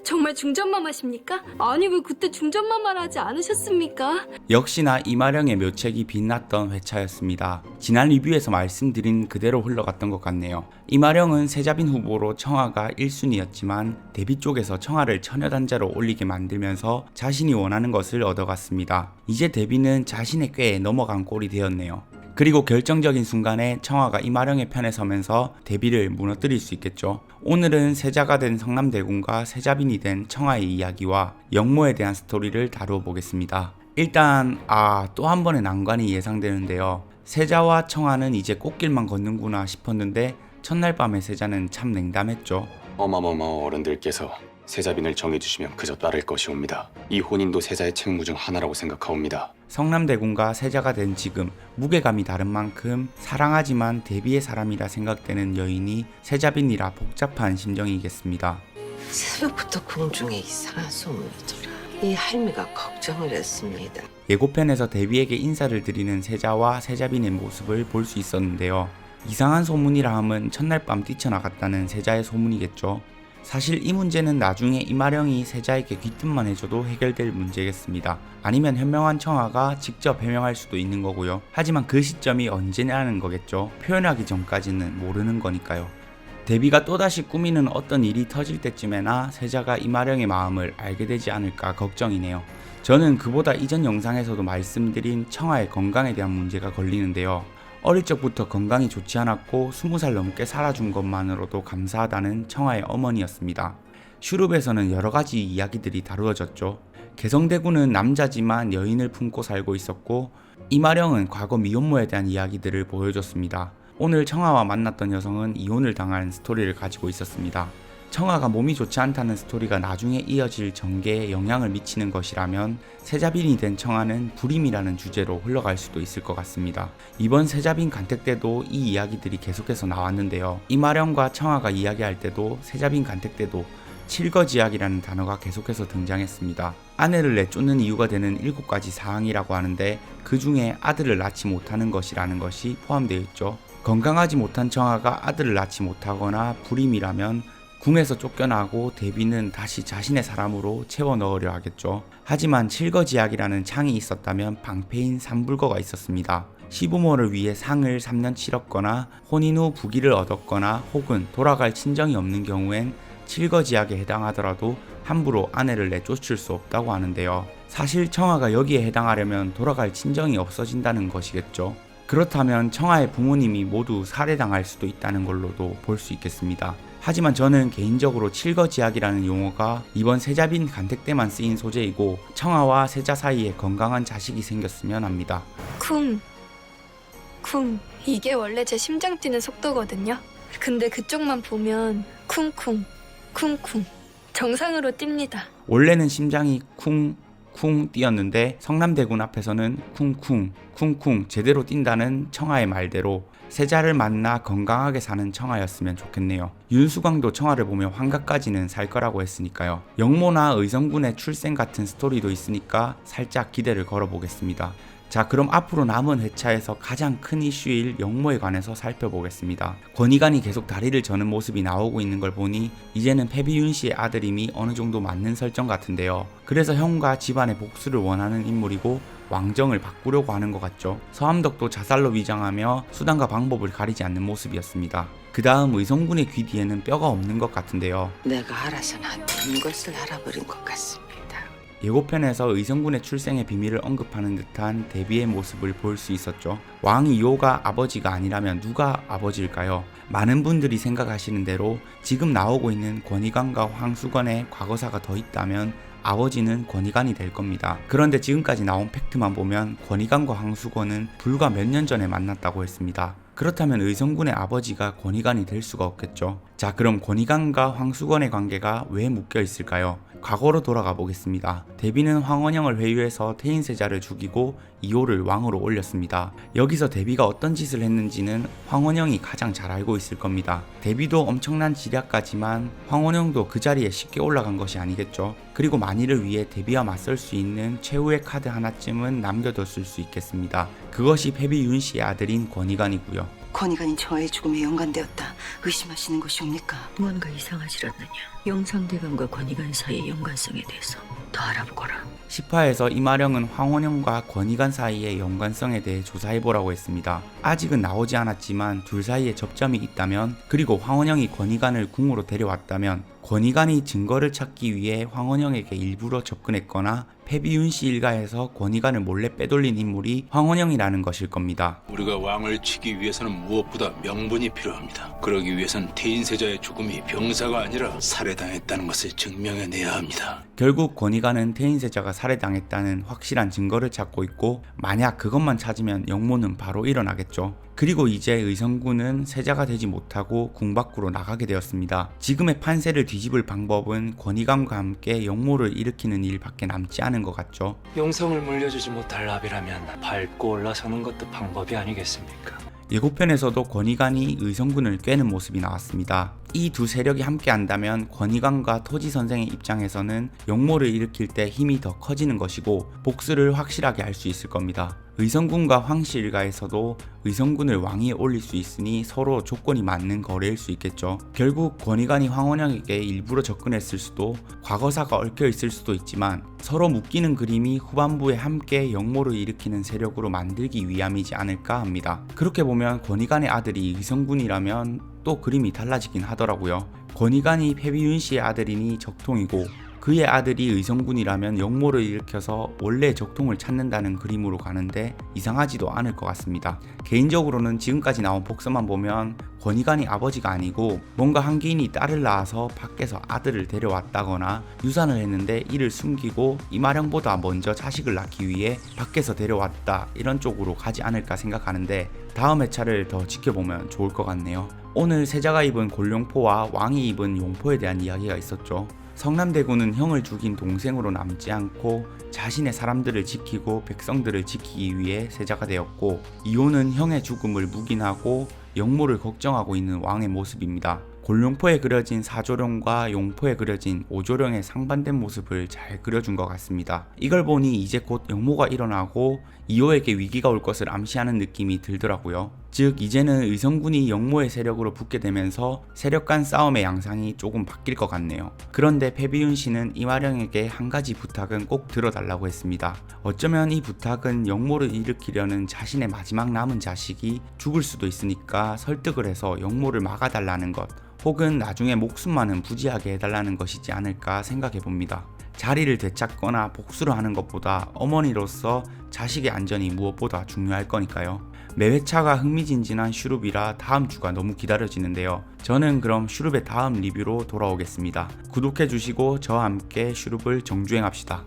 정말 중전마마십니까? 아니 왜 그때 중전마마라 하지 않으셨습니까? 역시나 이마령의 묘책이 빛났던 회차였습니다. 지난 리뷰에서 말씀드린 그대로 흘러갔던 것 같네요. 이마령은 세자빈 후보로 청아가 1순위였지만 데뷔 쪽에서 청아를 처녀단자로 올리게 만들면서 자신이 원하는 것을 얻어갔습니다. 이제 데뷔는 자신의 꾀에 넘어간 꼴이 되었네요. 그리고 결정적인 순간에 청아가 이마령의 편에 서면서 데뷔를 무너뜨릴 수 있겠죠. 오늘은 세자가 된 성남대군과 세자빈이 된 청아의 이야기와 영모에 대한 스토리를 다루어 보겠습니다. 일단 또 한 번의 난관이 예상되는데요. 세자와 청아는 이제 꽃길만 걷는구나 싶었는데 첫날 밤에 세자는 참 냉담했죠. 어마어마 어른들께서 세자빈을 정해주시면 그저 따를 것이옵니다. 이 혼인도 세자의 책무 중 하나라고 생각하옵니다. 성남대군과 세자가 된 지금 무게감이 다른 만큼 사랑하지만 데뷔의 사람이라 생각되는 여인이 세자빈이라 복잡한 심정이겠습니다. 새벽부터 궁중에 이상한 소문이 돌아 이 할미가 걱정을 했습니다. 예고편에서 데뷔에게 인사를 드리는 세자와 세자빈의 모습을 볼 수 있었는데요. 이상한 소문이라 함은 첫날 밤 뛰쳐나갔다는 세자의 소문이겠죠. 사실 이 문제는 나중에 이마령이 세자에게 귀뜸만 해줘도 해결될 문제겠습니다. 아니면 현명한 청아가 직접 해명할 수도 있는 거고요. 하지만 그 시점이 언제냐는 거겠죠. 표현하기 전까지는 모르는 거니까요. 데뷔가 또다시 꾸미는 어떤 일이 터질 때쯤에나 세자가 이마령의 마음을 알게 되지 않을까 걱정이네요. 저는 그보다 이전 영상에서도 말씀드린 청아의 건강에 대한 문제가 걸리는데요. 어릴 적부터 건강이 좋지 않았고 20살 넘게 살아준 것만으로도 감사하다는 청아의 어머니였습니다. 슈룹에서는 여러가지 이야기들이 다루어졌죠. 개성대군은 남자지만 여인을 품고 살고 있었고 이마령은 과거 미혼모에 대한 이야기들을 보여줬습니다. 오늘 청아와 만났던 여성은 이혼을 당한 스토리를 가지고 있었습니다. 청아가 몸이 좋지 않다는 스토리가 나중에 이어질 전개에 영향을 미치는 것이라면 세자빈이 된 청아는 불임이라는 주제로 흘러갈 수도 있을 것 같습니다. 이번 세자빈 간택 때도 이 이야기들이 계속해서 나왔는데요. 이마령과 청아가 이야기할 때도 세자빈 간택 때도 칠거지약이라는 단어가 계속해서 등장했습니다. 아내를 내쫓는 이유가 되는 7가지 사항이라고 하는데 그 중에 아들을 낳지 못하는 것이라는 것이 포함되어 있죠. 건강하지 못한 청아가 아들을 낳지 못하거나 불임이라면 궁에서 쫓겨나고 데뷔는 다시 자신의 사람으로 채워 넣으려 하겠죠. 하지만 칠거지약이라는 창이 있었다면 방패인 삼불거가 있었습니다. 시부모를 위해 상을 3년 치렀거나 혼인 후 부귀를 얻었거나 혹은 돌아갈 친정이 없는 경우엔 칠거지약에 해당하더라도 함부로 아내를 내쫓을 수 없다고 하는데요. 사실 청아가 여기에 해당하려면 돌아갈 친정이 없어진다는 것이겠죠. 그렇다면 청아의 부모님이 모두 살해당할 수도 있다는 걸로도 볼 수 있겠습니다. 하지만 저는 개인적으로 칠거지약이라는 용어가 이번 세자빈 간택 때만 쓰인 소재이고 청아와 세자 사이에 건강한 자식이 생겼으면 합니다. 쿵 이게 원래 제 심장 뛰는 속도거든요. 근데 그쪽만 보면 쿵쿵 정상으로 뜁니다. 원래는 심장이 쿵쿵 뛰었는데 성남대군 앞에서는 쿵쿵 제대로 뛴다는 청아의 말대로 세자를 만나 건강하게 사는 청아였으면 좋겠네요. 윤수광도 청아를 보며 환갑까지는 살 거라고 했으니까요. 영모나 의성군의 출생 같은 스토리도 있으니까 살짝 기대를 걸어보겠습니다. 자, 그럼 앞으로 남은 회차에서 가장 큰 이슈일 영모에 관해서 살펴보겠습니다. 권희관이 계속 다리를 저는 모습이 나오고 있는 걸 보니 이제는 패비윤 씨의 아들임이 어느 정도 맞는 설정 같은데요. 그래서 형과 집안의 복수를 원하는 인물이고 왕정을 바꾸려고 하는 것 같죠. 서암덕도 자살로 위장하며 수단과 방법을 가리지 않는 모습이었습니다. 그 다음 의성군의 귀 뒤에는 뼈가 없는 것 같은데요. 내가 알아서 나쁜 것을 알아버린 것 같습니다. 예고편에서 의성군의 출생의 비밀을 언급하는 듯한 데뷔의 모습을 볼 수 있었죠. 왕 이호가 아버지가 아니라면 누가 아버지일까요? 많은 분들이 생각하시는 대로 지금 나오고 있는 권희관과 황수건의 과거사가 더 있다면 아버지는 권희관이 될 겁니다. 그런데 지금까지 나온 팩트만 보면 권희관과 황수건은 불과 몇 년 전에 만났다고 했습니다. 그렇다면 의성군의 아버지가 권희관이 될 수가 없겠죠. 자, 그럼 권희관과 황수건의 관계가 왜 묶여 있을까요? 과거로 돌아가 보겠습니다. 데뷔는 황원영을 회유해서 태인세자를 죽이고 이호를 왕으로 올렸습니다. 여기서 데뷔가 어떤 짓을 했는지는 황원영이 가장 잘 알고 있을 겁니다. 데뷔도 엄청난 지략가지만 황원영도 그 자리에 쉽게 올라간 것이 아니겠죠. 그리고 만일을 위해 데뷔와 맞설 수 있는 최후의 카드 하나쯤은 남겨뒀을 수 있겠습니다. 그것이 패비윤 씨의 아들인 권희관이고요. 권희관이 저의 죽음에 연관되었다 의심하시는 것이옵니까? 뭔가 이상하지 않느냐? 영상대감과 권희관 사이의 연관성에 대해서 더 알아보거라. 10화에서 이마령은 황원영과 권희관 사이의 연관성에 대해 조사해보라고 했습니다. 아직은 나오지 않았지만 둘 사이에 접점이 있다면, 그리고 황원영이 권희관을 궁으로 데려왔다면 권희관이 증거를 찾기 위해 황원영에게 일부러 접근했거나 패비윤 씨 일가에서 권희관을 몰래 빼돌린 인물이 황원영이라는 것일 겁니다. 우리가 왕을 치기 위해서는 무엇보다 명분이 필요합니다. 그러기 위해선 태인세자의 죽음이 병사가 아니라 살해당했다는 것을 증명해내야 합니다. 결국 권희관은 태인세자가 살해당했다는 확실한 증거를 찾고 있고, 만약 그것만 찾으면 영모는 바로 일어나겠죠. 그리고 이제 의성군은 세자가 되지 못하고 궁 밖으로 나가게 되었습니다. 지금의 판세를 뒤집을 방법은 권희관과 함께 영모를 일으키는 일밖에 남지 않은 것 같죠. 용성을 물려주지 못할 나비라면 밟고 올라서는 것도 방법이 아니겠습니까? 예고편에서도 권희관이 의성군을 꿰는 모습이 나왔습니다. 이 두 세력이 함께 한다면 권희관과 토지 선생의 입장에서는 영모를 일으킬 때 힘이 더 커지는 것이고 복수를 확실하게 할 수 있을 겁니다. 의성군과 황씨 일가에서도 의성군을 왕위에 올릴 수 있으니 서로 조건이 맞는 거래일 수 있겠죠. 결국 권희관이 황원영에게 일부러 접근했을 수도, 과거사가 얽혀 있을 수도 있지만 서로 묶이는 그림이 후반부에 함께 영모를 일으키는 세력으로 만들기 위함이지 않을까 합니다. 그렇게 보면 권희관의 아들이 의성군이라면 또 그림이 달라지긴 하더라고요. 권희관이 패비윤 씨의 아들이니 적통이고, 그의 아들이 의성군이라면 영모를 일으켜서 원래 적통을 찾는다는 그림으로 가는데 이상하지도 않을 것 같습니다. 개인적으로는 지금까지 나온 복서만 보면 권희관이 아버지가 아니고 뭔가 한기인이 딸을 낳아서 밖에서 아들을 데려왔다거나 유산을 했는데 이를 숨기고 이마령보다 먼저 자식을 낳기 위해 밖에서 데려왔다, 이런 쪽으로 가지 않을까 생각하는데 다음 회차를 더 지켜보면 좋을 것 같네요. 오늘 세자가 입은 골룡포와 왕이 입은 용포에 대한 이야기가 있었죠. 성남대군은 형을 죽인 동생으로 남지 않고 자신의 사람들을 지키고 백성들을 지키기 위해 세자가 되었고, 이호는 형의 죽음을 묵인하고 영모를 걱정하고 있는 왕의 모습입니다. 골룡포에 그려진 사조령과 용포에 그려진 오조령의 상반된 모습을 잘 그려준 것 같습니다. 이걸 보니 이제 곧 영모가 일어나고 이호에게 위기가 올 것을 암시하는 느낌이 들더라고요. 즉 이제는 의성군이 영모의 세력으로 붙게 되면서 세력 간 싸움의 양상이 조금 바뀔 것 같네요. 그런데 패비윤 씨는 이마령에게 한 가지 부탁은 꼭 들어달라고 했습니다. 어쩌면 이 부탁은 영모를 일으키려는 자신의 마지막 남은 자식이 죽을 수도 있으니까 설득을 해서 영모를 막아달라는 것, 혹은 나중에 목숨만은 부지하게 해달라는 것이지 않을까 생각해 봅니다. 자리를 되찾거나 복수를 하는 것보다 어머니로서 자식의 안전이 무엇보다 중요할 거니까요. 매회차가 흥미진진한 슈룹이라 다음 주가 너무 기다려지는데요. 저는 그럼 슈룹의 다음 리뷰로 돌아오겠습니다. 구독해주시고 저와 함께 슈룹을 정주행합시다.